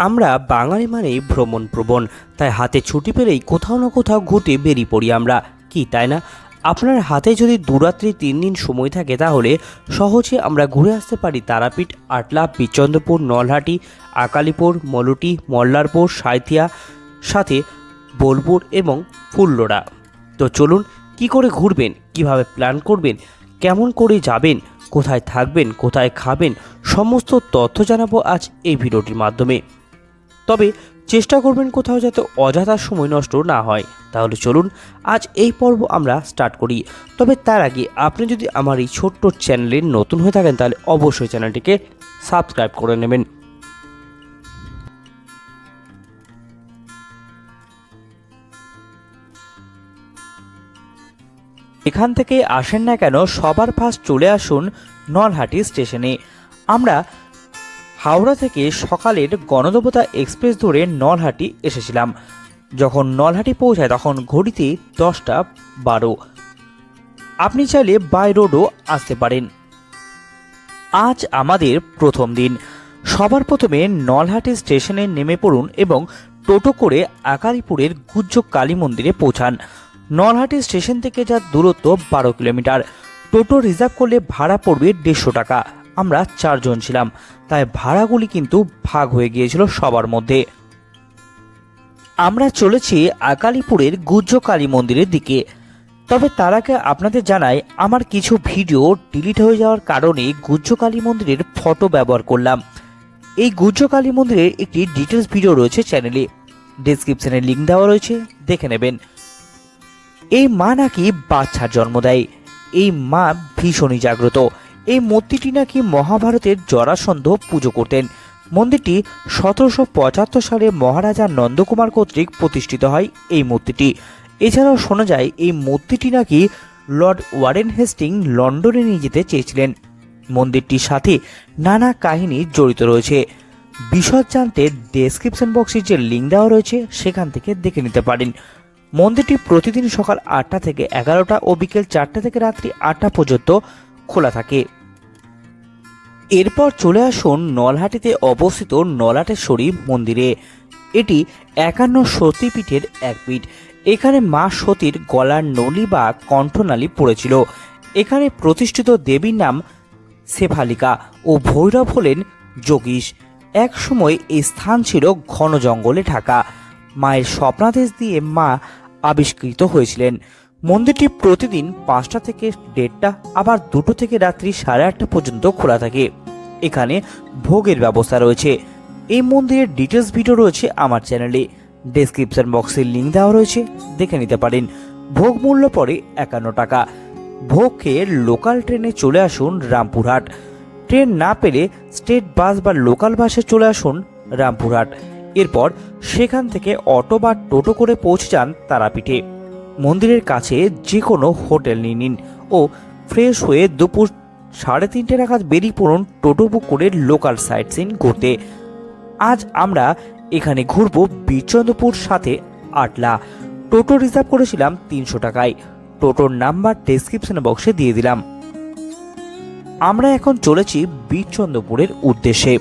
আমরা বাঙালি মানেই ভ্রমণ প্রবণ, তাই হাতে ছুটি পেলেই কোথাও না কোথাও ঘুরতে বেরিয়ে পড়ি আমরা, কি তাই না? আপনার হাতে যদি দুরাত্রি 3 দিন সময় থাকে তাহলে সহজে আমরা ঘুরে আসতে পারি তারাপীঠ, আটলা, বিচন্দ্রপুর, নলহাটি, আকালিপুর, মলুটি, মল্লারপুর, সাঁইথিয়া, সাথে বোলপুর এবং ফুল্লরা। তো চলুন, কি করে ঘুরবেন, কিভাবে প্ল্যান করবেন, কেমন করে যাবেন, কোথায় থাকবেন, কোথায় খাবেন, সমস্ত তথ্য জানাবো আজ এই ভিডিওটির মাধ্যমে। তবে চেষ্টা করবেন কোথাও যাতে অযথা সময় নষ্ট না হয়। তাহলে চলুন আজ এই পর্ব আমরা স্টার্ট করি। তবে তার আগে আপনি যদি আমার এই ছোট্ট চ্যানেলে নতুন হয়ে থাকেন তাহলে অবশ্যই চ্যানেলটিকে সাবস্ক্রাইব করে নেবেন। এখান থেকে আসেন না কেন, সবার ফার্স্ট চলে আসুন নলহাটি স্টেশনে। আমরা হাওড়া থেকে সকালের গণদেবতা এক্সপ্রেস ধরে নলহাটি এসেছিলাম। যখন নলহাটি পৌঁছায় তখন ঘড়িতে 10টা 12। আপনি চাইলে বাই রোডও আসতে পারেন। আজ আমাদের প্রথম দিন। সবার প্রথমে নলহাটি স্টেশনে নেমে পড়ুন এবং টোটো করে আকালিপুরের গুজ্জ কালী মন্দিরে পৌঁছান। নলহাটি স্টেশন থেকে যার দূরত্ব 12 কিলোমিটার। টোটো রিজার্ভ করলে ভাড়া পড়বে 150 টাকা। আমরা 4 জন ছিলাম, তাই ভাড়াগুলি কিন্তু ভাগ হয়ে গিয়েছিল সবার মধ্যে। আমরা চলেছি আকালিপুরের গুজ্জ কালী মন্দিরের দিকে। তবে তার আগে আপনাদের জানাই, আমার কিছু ভিডিও ডিলিট হয়ে যাওয়ার কারণে গুজ্জ কালী মন্দিরের ফটো ব্যবহার করলাম। এই গুজ্জ কালী মন্দিরের একটি ডিটেলস ভিডিও রয়েছে চ্যানেলে, ডেসক্রিপশনে লিঙ্ক দেওয়া রয়েছে, দেখে নেবেন। এই মা নাকি বাচ্চার জন্ম দেয়। এই মা ভীষণই জাগ্রত। এই মূর্তিটি নাকি মহাভারতের জরাসন্ধ পুজো করতেন। মন্দিরটি 1775 সালে মহারাজা নন্দকুমার কর্তৃক প্রতিষ্ঠিত হয় এই মূর্তিটি। এছাড়াও শোনা যায় এই মূর্তিটি নাকি লর্ড ওয়ারেন হেস্টিং লন্ডনে নিয়ে যেতে চেয়েছিলেন। মন্দিরটির সাথে নানা কাহিনী জড়িত রয়েছে। বিশদ জানতে ডেসক্রিপশন বক্সে যে লিঙ্ক দেওয়া রয়েছে সেখান থেকে দেখে নিতে পারেন। মন্দিরটি প্রতিদিন সকাল 8টা থেকে 11টা ও বিকেল 4টা থেকে রাত্রি 8টা পর্যন্ত খোলা থাকে। এরপর চলে আসুন নলহাটিতে অবস্থিত নলাটেশ্বরী মন্দিরে। এটি 51 সতীপীঠের এক পীঠ। এখানে মা সতীর গলার নলি বা কণ্ঠনালী পড়েছিল। এখানে প্রতিষ্ঠিত দেবীর নাম শেফালিকা ও ভৈরব হলেন যোগীশ। এক সময় এই স্থান ছিল ঘন জঙ্গলে ঢাকা। মায়ের স্বপ্নাদেশ দিয়ে মা আবিষ্কৃত হয়েছিলেন। মন্দিরটি প্রতিদিন 5টা থেকে 1:30, আবার 2টো থেকে রাত্রি 8:30 পর্যন্ত খোলা থাকে। এখানে ভোগের ব্যবস্থা রয়েছে। এই মন্দিরের ডিটেলস ভিডিও রয়েছে আমার চ্যানেলে, ডেসক্রিপশন বক্সে লিঙ্ক দেওয়া রয়েছে, দেখে নিতে পারেন। ভোগ মূল্য পড়ে 51 টাকা। ভোগ খেয়ে লোকাল ট্রেনে চলে আসুন রামপুরহাট। ট্রেন না পেলে স্টেট বাস বা লোকাল বাসে চলে আসুন রামপুরহাট। এরপর সেখান থেকে অটো বা টোটো করে পৌঁছে যান তারাপীঠে। মন্দিরের কাছে যে কোনো হোটেল নিয়ে নিন ও ফ্রেশ হয়ে দুপুর 3:30 নাগাদ বেরিয়ে পড়ুন টোটো বুক করে লোকাল সাইট সিন ঘুরতে। আজ আমরা এখানে ঘুরবো বিচন্দ্রপুর সাথে আটলা। টোটো রিজার্ভ করেছিলাম 300 টাকায়। টোটোর নাম্বার ডেসক্রিপশন বক্সে দিয়ে দিলাম। আমরা এখন চলেছি বিচন্দ্রপুরের উদ্দেশ্যে।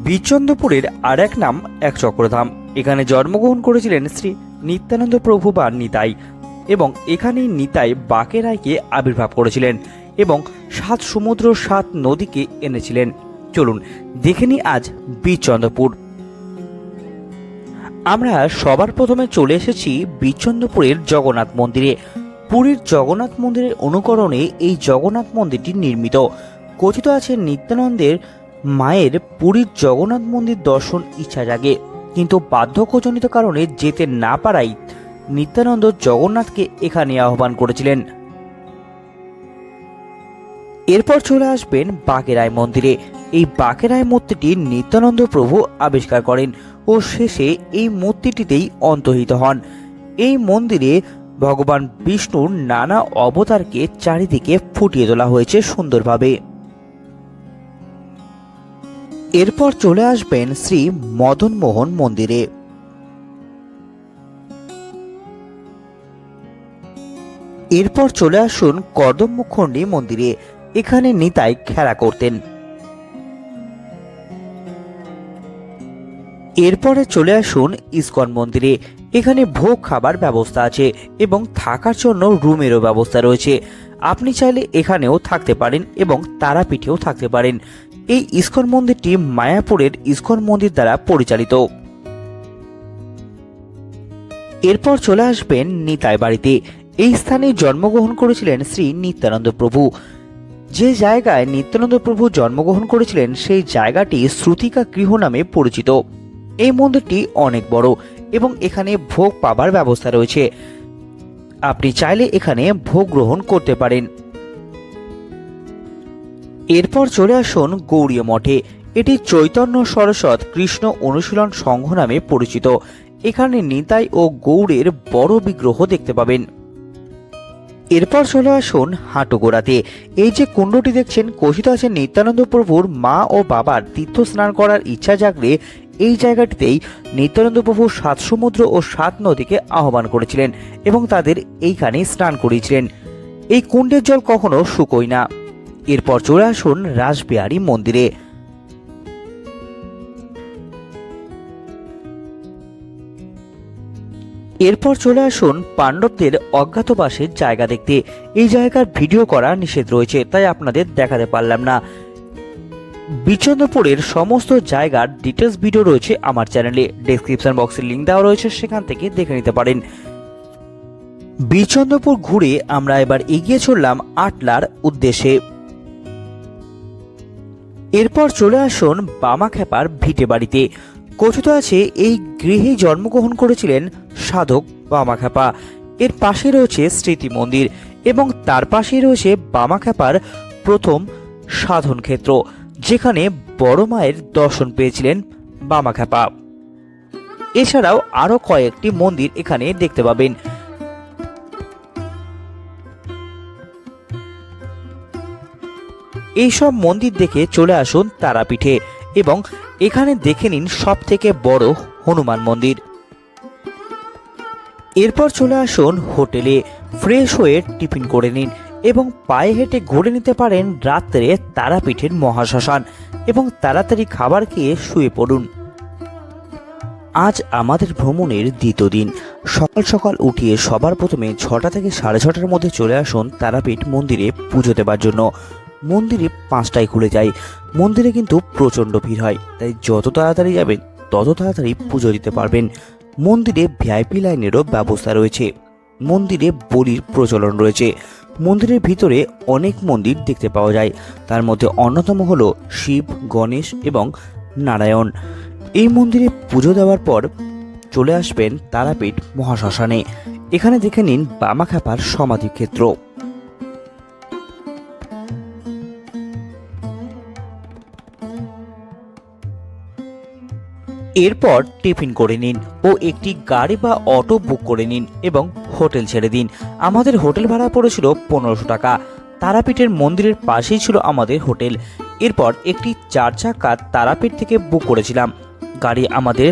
বিচন্দ্রপুরের আর এক নাম এক চক্রধাম। এখানে জন্মগ্রহণ করেছিলেন শ্রী নিত্যানন্দ প্রভু বা নিতাই, এবং এখানেই নিতাই বাঁকেরাইকে আবির্ভাব করেছিলেন এবং 7 সমুদ্র 7 নদীকে এনেছিলেন। চলুন দেখে নিই আজ বিচন্দ্রপুর। আমরা সবার প্রথমে চলে এসেছি বিচন্দ্রপুরের জগন্নাথ মন্দিরে। পুরীর জগন্নাথ মন্দিরের অনুকরণে এই জগন্নাথ মন্দিরটি নির্মিত। কথিত আছে নিত্যানন্দের মায়ের পুরীর জগন্নাথ মন্দির দর্শন ইচ্ছা জাগে, কিন্তু বার্ধক্যজনিত কারণে যেতে না পারায় নিত্যানন্দ জগন্নাথকে এখানে আহ্বান করেছিলেন। এরপর চলে আসবেন বাঁকেরাই মন্দিরে। এই বাঁকেরাই মূর্তিটি নিত্যানন্দ প্রভু আবিষ্কার করেন ও শেষে এই মূর্তিটিতেই অন্তর্হিত হন। এই মন্দিরে ভগবান বিষ্ণুর নানা অবতারকে চারিদিকে ফুটিয়ে তোলা হয়েছে সুন্দরভাবে। এরপর চলে আসবেন শ্রী মদন মোহন মন্দিরে। এরপর চলে আসুন কদম্বখণ্ডী মন্দিরে। এখানে নিতাই খেলা করতেন। এরপরে চলে আসুন ইসকন মন্দিরে। এখানে ভোগ খাবার ব্যবস্থা আছে এবং থাকার জন্য রুমেরও ব্যবস্থা রয়েছে। আপনি চাইলে এখানেও থাকতে পারেন এবং তারাপীঠেও থাকতে পারেন। এই ইসকন মন্দিরটি মায়াপুরের ইসকন মন্দির দ্বারা পরিচালিত। এরপর চলে আসবেন নিতাই বাড়িতে। এই স্থানে জন্মগ্রহণ করেছিলেন শ্রী নিত্যানন্দ প্রভু। যে জায়গায় নিত্যানন্দ প্রভু জন্মগ্রহণ করেছিলেন সেই জায়গাটি শ্রুতিকা গৃহ নামে পরিচিত। এই মন্দিরটি অনেক বড় এবং এখানে ভোগ পাবার ব্যবস্থা রয়েছে। আপনি চাইলে এখানে ভোগ গ্রহণ করতে পারেন। এরপর চলে আসুন গৌড়ীয় মঠে। এটি চৈতন্য সরস্বত কৃষ্ণ অনুশীলন সংঘ নামে পরিচিত। এখানে নিতাই ও গৌড়ের বড় বিগ্রহ দেখতে পাবেন। এরপর চলে আসুন হাঁটুগোড়াতে। এই যে কুণ্ডটি দেখছেন, কথিত আছে নিত্যানন্দ প্রভুর মা ও বাবার তীর্থ স্নান করার ইচ্ছা জাগলে এই জায়গাটিতেই নিত্যানন্দ প্রভু 7 সমুদ্র ও 7 নদীকে আহ্বান করেছিলেন এবং তাদের এইখানে স্নান করিয়েছিলেন। এই কুণ্ডের জল কখনো শুকোয় না। এরপর চলে আসুন রাসবিহারী মন্দিরে। এরপর চলে আসুন পাণ্ডবদের অজ্ঞাতবাসের জায়গা দেখতে। এই জায়গার ভিডিও করা নিষেধ রয়েছে, তাই আপনাদের দেখাতে পারলাম না। বিচন্দ্রপুরের সমস্ত জায়গার ডিটেলস ভিডিও রয়েছে আমার চ্যানেলে, ডেসক্রিপশন বক্সে লিংক দেওয়া রয়েছে, সেখান থেকে দেখে নিতে পারেন। বিচন্দ্রপুর ঘুরে আমরা এবার এগিয়ে চললাম আটলার উদ্দেশ্যে। এরপর চলে আসুন বামাখ্যাপার ভিটে বাড়িতে। কথিত আছে এই গৃহে জন্মগ্রহণ করেছিলেন সাধক বামাখ্যাপা। এর পাশে রয়েছে স্মৃতি মন্দির এবং তার পাশে রয়েছে বামাখ্যাপার প্রথম সাধন ক্ষেত্র, যেখানে বড় মায়ের দর্শন পেয়েছিলেন বামাখ্যাপা। এছাড়াও আরো কয়েকটি মন্দির এখানে দেখতে পাবেন। এইসব মন্দির দেখে চলে আসুন তারাপীঠে এবং এখানে দেখে নিন সব থেকে বড় হনুমান মন্দির। এরপর চলে আসুন হোটেলে। ফ্রেশ হয়ে টিফিন করে নিন এবং পায়ে হেঁটে ঘুরে নিতে পারেন রাত্রে তারাপীঠের মহাশ্মশান এবং তাড়াতাড়ি খাবার খেয়ে শুয়ে পড়ুন। আজ আমাদের ভ্রমণের দ্বিতীয় দিন। সকাল সকাল উঠিয়ে সবার প্রথমে 6টা থেকে 6:30টার মধ্যে চলে আসুন তারাপীঠ মন্দিরে পুজো দেবার জন্য। মন্দিরে 5টায় খুলে যায়। মন্দিরে কিন্তু প্রচণ্ড ভিড় হয়, তাই যত তাড়াতাড়ি যাবেন তত তাড়াতাড়ি পুজো দিতে পারবেন। মন্দিরে ভিআইপি লাইনেরও ব্যবস্থা রয়েছে। মন্দিরে বলির প্রচলন রয়েছে। মন্দিরের ভিতরে অনেক মন্দির দেখতে পাওয়া যায়, তার মধ্যে অন্যতম হল শিব, গণেশ এবং নারায়ণ। এই মন্দিরে পুজো দেওয়ার পর চলে আসবেন তারাপীঠ মহাশ্মশানে। এখানে দেখে নিন বামাখ্যাপার সমাধিক্ষেত্র। এরপর টিফিন করে নিন ও একটি গাড়ি বা অটো বুক করে নিন এবং হোটেল ছেড়ে দিন। আমাদের হোটেল ভাড়া পড়েছিল 1500 টাকা। তারাপীঠের মন্দিরের পাশেই ছিল আমাদের হোটেল। এরপর একটি 4 চাকা তারাপীঠ থেকে বুক করেছিলাম। গাড়ি আমাদের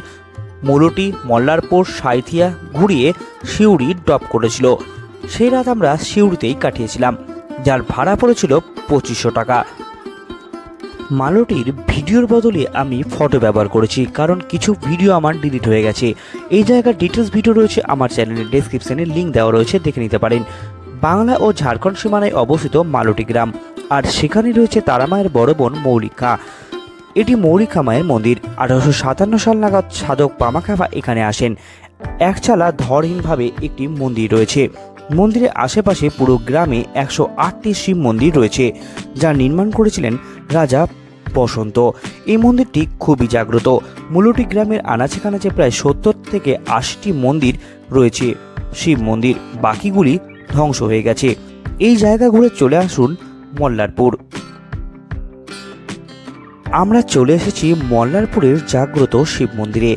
মৌলটি, মল্লারপুর, সাঁইথিয়া ঘুরিয়ে সিউড়ি ড্রপ করেছিল। সেই রাত আমরা সিউড়িতেই কাটিয়েছিলাম, যার ভাড়া পড়েছিল 2500 টাকা। মালটির ভিডিওর বদলে আমি ফটো ব্যবহার করেছি, কারণ কিছু ভিডিও আমার ডিলিট হয়ে গেছে। এই জায়গার ডিটেলস ভিডিও রয়েছে আমার চ্যানেলের ডেসক্রিপশনে, লিঙ্ক দেওয়া রয়েছে, দেখে নিতে পারেন। বাংলা ও ঝাড়খণ্ড সীমানায় অবস্থিত মালটি গ্রাম, আর সেখানে রয়েছে তারামায়ের বড় বোন মৌলিকা। এটি মৌলিকা মায়ের মন্দির। 1857 সাল নাগাদ সাধক বামাখ্যাপা এখানে আসেন। একচালা ধরহীনভাবে একটি মন্দির রয়েছে। মন্দিরের আশেপাশে পুরো গ্রামে 108টি শিব মন্দির রয়েছে, যা নির্মাণ করেছিলেন রাজা বসন্ত। এই মন্দিরটি খুবই জাগ্রত। মূলটি গ্রামের আনাচে কানাচে প্রায় 70 থেকে 80টি মন্দির রয়েছে শিব মন্দির, বাকিগুলি ধ্বংস হয়ে গেছে। এই জায়গা ঘুরে চলে আসুন মল্লারপুর। আমরা চলে এসেছি মল্লারপুরের জাগ্রত শিব মন্দিরে।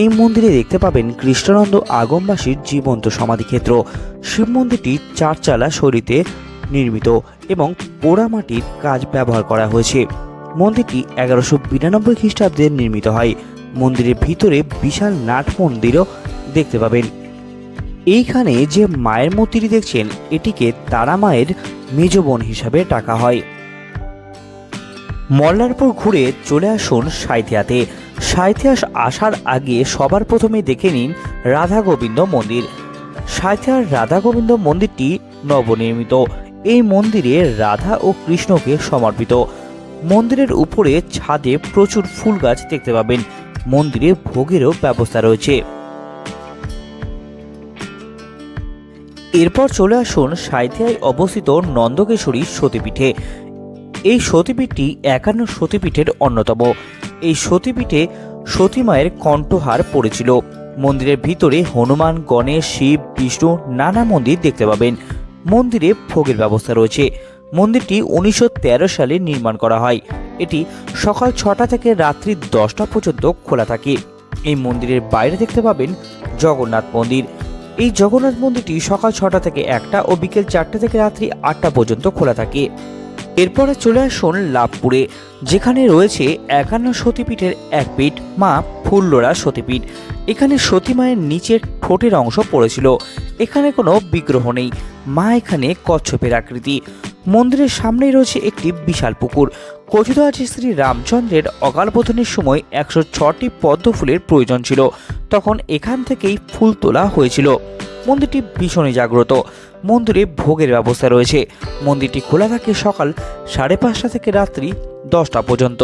এই মন্দিরে দেখতে পাবেন কৃষ্ণানন্দ আগমবাসীর জীবন্ত সমাধিক্ষেত্র। শিব মন্দিরটি 4 চালা শৈলীতে নির্মিত এবং পোড়ামাটির কাজ ব্যবহার করা হয়েছে। মন্দিরটি 1192 খ্রিস্টাব্দে নির্মিত হয়। মন্দিরের ভিতরে বিশাল নাট মন্দিরও দেখতে পাবেন। এইখানে যে মায়ের মূর্তিটি দেখছেন, এটিকে তারা মায়ের মেজ বোন হিসাবে ডাকা হয়। মল্লারপুর ঘুরে চলে আসুন সাঁইথিয়াতে। সাঁইথিয়া আসার আগে সবার প্রথমে দেখে নিন রাধা গোবিন্দ মন্দির। সাঁইথিয়ার রাধা গোবিন্দ মন্দিরটি নবনির্মিত। এই মন্দিরে রাধা ও কৃষ্ণকে সমর্পিত। মন্দিরের উপরে ছাদে প্রচুর ফুল গাছ দেখতে পাবেন। মন্দিরে ভোগেরও ব্যবস্থা রয়েছে। এরপর চলে আসুন সাঁইথিয়ায় অবস্থিত নন্দকেশ্বরী সতীপীঠে। এই সতীপীঠটি 51 সতীপীঠের অন্যতম। এই সতীপীঠে সতী মায়ের কণ্ঠহার পড়েছিল। মন্দিরের ভিতরে হনুমান, গণেশ, শিব, বিষ্ণু নানা মন্দির দেখতে পাবেন। মন্দিরে ভোগের ব্যবস্থা রয়েছে। মন্দিরটি 1913 সালে নির্মাণ করা হয়। এটি সকাল 6টা থেকে রাত্রি 10টা পর্যন্ত খোলা থাকে। এই মন্দিরের বাইরে দেখতে পাবেন জগন্নাথ মন্দির। এই জগন্নাথ মন্দিরটি সকাল 6টা থেকে 1টা ও বিকেল 4টা থেকে রাত্রি 8টা পর্যন্ত খোলা থাকে। এরপরে চলে আসুন লাভপুরে, যেখানে রয়েছে 51 সতীপীঠের এক পীঠ মা ফুল্লরা সতীপীঠ। এখানে সতী মায়ের নিচের ঠোঁটের অংশ পড়েছিল। এখানে কোনো বিগ্রহ নেই। মা এখানে কচ্ছপের আকৃতি। মন্দিরের সামনেই রয়েছে একটি বিশাল পুকুর। কথিত আছে শ্রী রামচন্দ্রের অকালবোধনের সময় 106টি পদ্ম ফুলের প্রয়োজন ছিল। তখন এখান থেকেই ফুল তোলা হয়েছিল। মন্দিরটি ভীষণই জাগ্রত। মন্দিরে ভোগের ব্যবস্থা রয়েছে। মন্দিরটি খোলা থাকে সকাল 5:30 থেকে রাত্রি 10টা পর্যন্ত।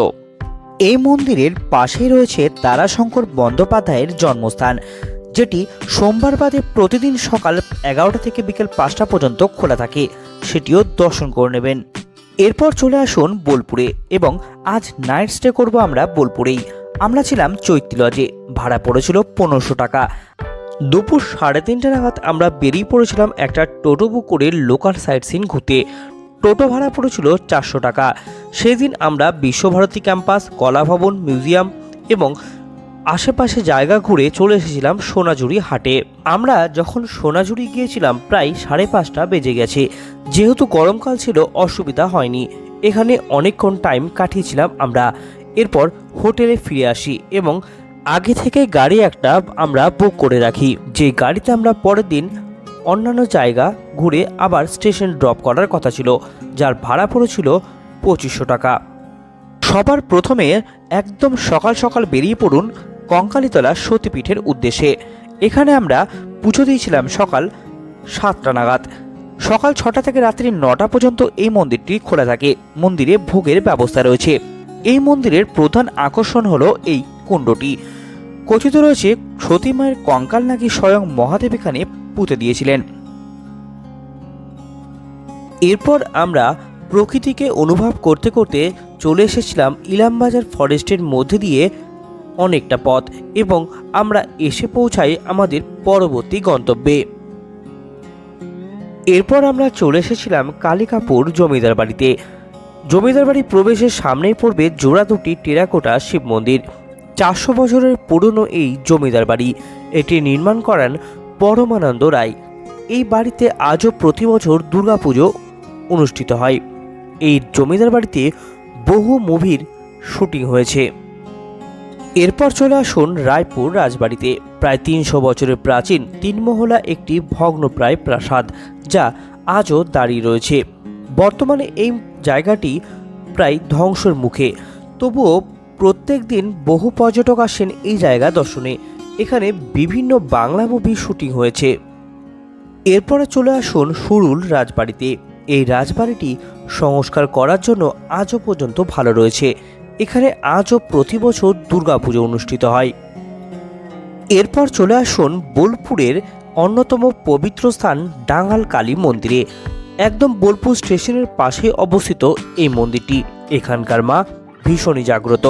এই মন্দিরের পাশেই রয়েছে তারাশঙ্কর বন্দ্যোপাধ্যায়ের জন্মস্থান, যেটি সোমবার বাদে প্রতিদিন সকাল 11টা থেকে বিকেল 5টা পর্যন্ত খোলা থাকে। সেটিও দর্শন করে নেবেন। এরপর চলে আসুন বোলপুরে, এবং আজ নাইট স্টে করব আমরা বোলপুরেই। আমরা ছিলাম চৈত্রী লজে। ভাড়া পড়েছিল 1500 টাকা। দুপুর 3:30 নাগাদ আমরা বেরিয়ে পড়েছিলাম একটা টোটো বুক করে লোকাল সাইট সিন ঘুরতে। টোটো ভাড়া পড়েছিল 400 টাকা। সেদিন আমরা বিশ্বভারতী ক্যাম্পাস, কলা ভবন, মিউজিয়াম এবং আশেপাশে জায়গা ঘুরে চলে এসেছিলাম সোনাঝুরি হাটে। আমরা যখন সোনাঝুরি গিয়েছিলাম প্রায় 5:30 বেজে গেছে। যেহেতু গরমকাল ছিল অসুবিধা হয়নি। এখানে অনেকক্ষণ টাইম কাটিয়েছিলাম আমরা। এরপর হোটেলে ফিরে আসি এবং আগে থেকে গাড়ি একটা আমরা বুক করে রাখি, যে গাড়িতে আমরা পরের দিন অন্যান্য জায়গা ঘুরে আবার স্টেশন ড্রপ করার কথা ছিল, যার ভাড়া পড়েছিল 2500 টাকা। সবার প্রথমে একদম সকাল সকাল বেরিয়ে পড়ুন কঙ্কালীতলা সতীপীঠের উদ্দেশ্যে। এখানে আমরা পুজো দিয়েছিলাম সকাল 7টা নাগাদ। সকাল 6টা থেকে রাত্রি 9টা পর্যন্ত এই মন্দিরটি খোলা থাকে। মন্দিরে ভোগের ব্যবস্থা রয়েছে। এই মন্দিরের প্রধান আকর্ষণ হলো এই কুণ্ডটি। কথিত রয়েছে সতী মায়ের কঙ্কাল নাকি স্বয়ং মহাদেব এখানে পুঁতে দিয়েছিলেন। এরপর আমরা প্রকৃতিকে অনুভব করতে করতে চলে এসেছিলাম ইলামবাজার ফরেস্টের মধ্যে দিয়ে অনেকটা পথ, এবং আমরা এসে পৌঁছাই আমাদের পরবর্তী গন্তব্যে। এরপর আমরা চলে এসেছিলাম কালিকাপুর জমিদার বাড়িতে। জমিদার বাড়ি প্রবেশের সামনেই পড়বে জোড়া দুটি টেরাকোটা শিব মন্দির। 400 বছরের পুরনো এই জমিদার বাড়ি। এটি নির্মাণ করেন পরমানন্দ রায়। এই বাড়িতে আজও প্রতি বছর দুর্গাপুজো অনুষ্ঠিত হয়। এই জমিদার বাড়িতে বহু মুভির শুটিং হয়েছে। এরপর চলে আসুন রায়পুর রাজবাড়িতে। প্রায় 300 বছরের প্রাচীন 3 মহলা একটি ভগ্নপ্রায় প্রাসাদ, যা আজও দাঁড়িয়ে রয়েছে। বর্তমানে এই জায়গাটি প্রায় ধ্বংসের মুখে। তবুও প্রত্যেক দিন বহু পর্যটক আসেন এই জায়গা দর্শনে। এখানে বিভিন্ন বাংলা মুভি শুটিং হয়েছে। এরপরে চলে আসুন সুরুল রাজবাড়িতে। এই রাজবাড়িটি সংস্কার করার জন্য আজও পর্যন্ত ভালো রয়েছে। এখানে আজও প্রতি বছর দুর্গাপুজো অনুষ্ঠিত হয়। এরপর চলে আসুন বোলপুরের অন্যতম পবিত্র স্থান ডাঙ্গাল কালী মন্দিরে। একদম বোলপুর স্টেশনের পাশে অবস্থিত এই মন্দিরটি। এখানকার মা ভীষণই জাগ্রত।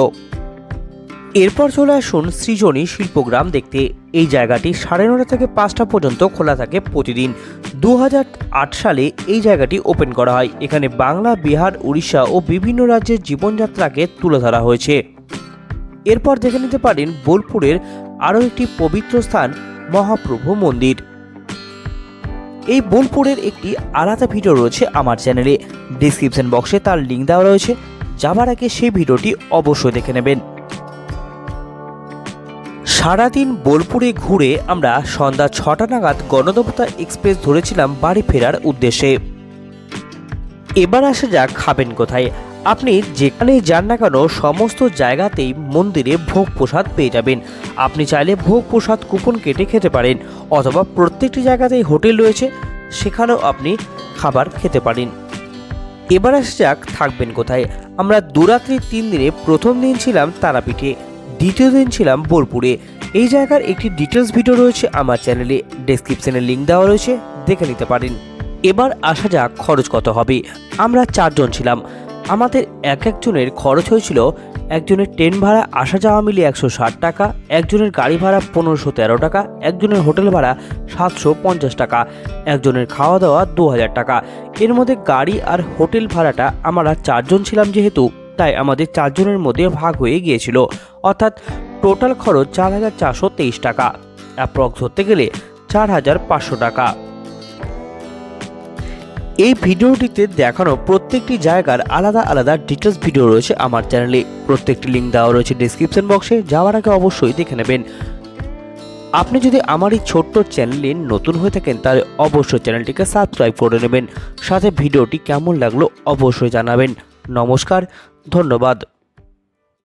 এরপর চলে আসুন সৃজনী শিল্পগ্রাম দেখতে। এই জায়গাটি 9:30 থেকে 5টা পর্যন্ত খোলা থাকে প্রতিদিন। 2008 সালে এই জায়গাটি ওপেন করা হয়। এখানে বাংলা, বিহার, উড়িষ্যা ও বিভিন্ন রাজ্যের জীবনযাত্রাকে তুলে ধরা হয়েছে। এরপর দেখে নিতে পারেন বোলপুরের আরও একটি পবিত্র স্থান মহাপ্রভু মন্দির। এই বোলপুরের একটি আলাদা ভিডিও রয়েছে আমার চ্যানেলে। ডিসক্রিপশন বক্সে তার লিঙ্ক দেওয়া রয়েছে। যাবার আগে সেই ভিডিওটি অবশ্যই দেখে নেবেন। সারাদিন বোলপুরে ঘুরে আমরা সন্ধ্যা 6টা নাগাদ গণদেবতা এক্সপ্রেস ধরেছিলাম বাড়ি ফেরার উদ্দেশ্যে। এবার আসা যাক খাবেন কোথায়। আপনি যেখানেই যান না কেন সমস্ত জায়গাতেই মন্দিরে ভোগ প্রসাদ পেয়ে যাবেন। আপনি চাইলে ভোগ প্রসাদ কুপন কেটে খেতে পারেন, অথবা প্রত্যেকটি জায়গাতেই হোটেল রয়েছে, সেখানেও আপনি খাবার খেতে পারেন। এবার আসা যাক থাকবেন কোথায়। আমরা 2 রাত্রি 3 দিনে প্রথম দিন ছিলাম তারাপীঠে, দ্বিতীয় দিন ছিলাম বোলপুরে। এই জায়গার একটি ডিটেলস ভিডিও রয়েছে আমার চ্যানেলে, ডেসক্রিপশনে লিঙ্ক দেওয়া রয়েছে, দেখে নিতে পারেন। এবার আসা যাক খরচ কত হবে। আমরা 4 জন ছিলাম, আমাদের একজনের খরচ হয়েছিল, একজনের ট্রেন ভাড়া আসা যাওয়া মিলিয়ে 160 টাকা, একজনের গাড়ি ভাড়া 1513 টাকা, একজনের হোটেল ভাড়া 750 টাকা, একজনের খাওয়া দাওয়া 2000 টাকা। এর মধ্যে গাড়ি আর হোটেল ভাড়াটা আমরা 4 জন ছিলাম যেহেতু, তাই আমাদের 4 জনের মধ্যে ভাগ হয়ে গিয়েছিল, অর্থাৎ টোটাল খরচ 4423 টাকা, অ্যাপ্রক্স ধরতে গেলে 4500 টাকা। এই ভিডিওটিতে দেখানো প্রত্যেকটি জায়গার আলাদা আলাদা ডিটেলস ভিডিও রয়েছে আমার চ্যানেলে, প্রত্যেকটি লিঙ্ক দেওয়া রয়েছে ডেসক্রিপশন বক্সে, যাওয়ার আগে অবশ্যই দেখে নেবেন। আপনি যদি আমার এই ছোট্ট চ্যানেলে নতুন হয়ে থাকেন তাহলে অবশ্যই চ্যানেলটিকে সাবস্ক্রাইব করে নেবেন, সাথে ভিডিওটি কেমন লাগলো অবশ্যই জানাবেন। নমস্কার, ধন্যবাদ।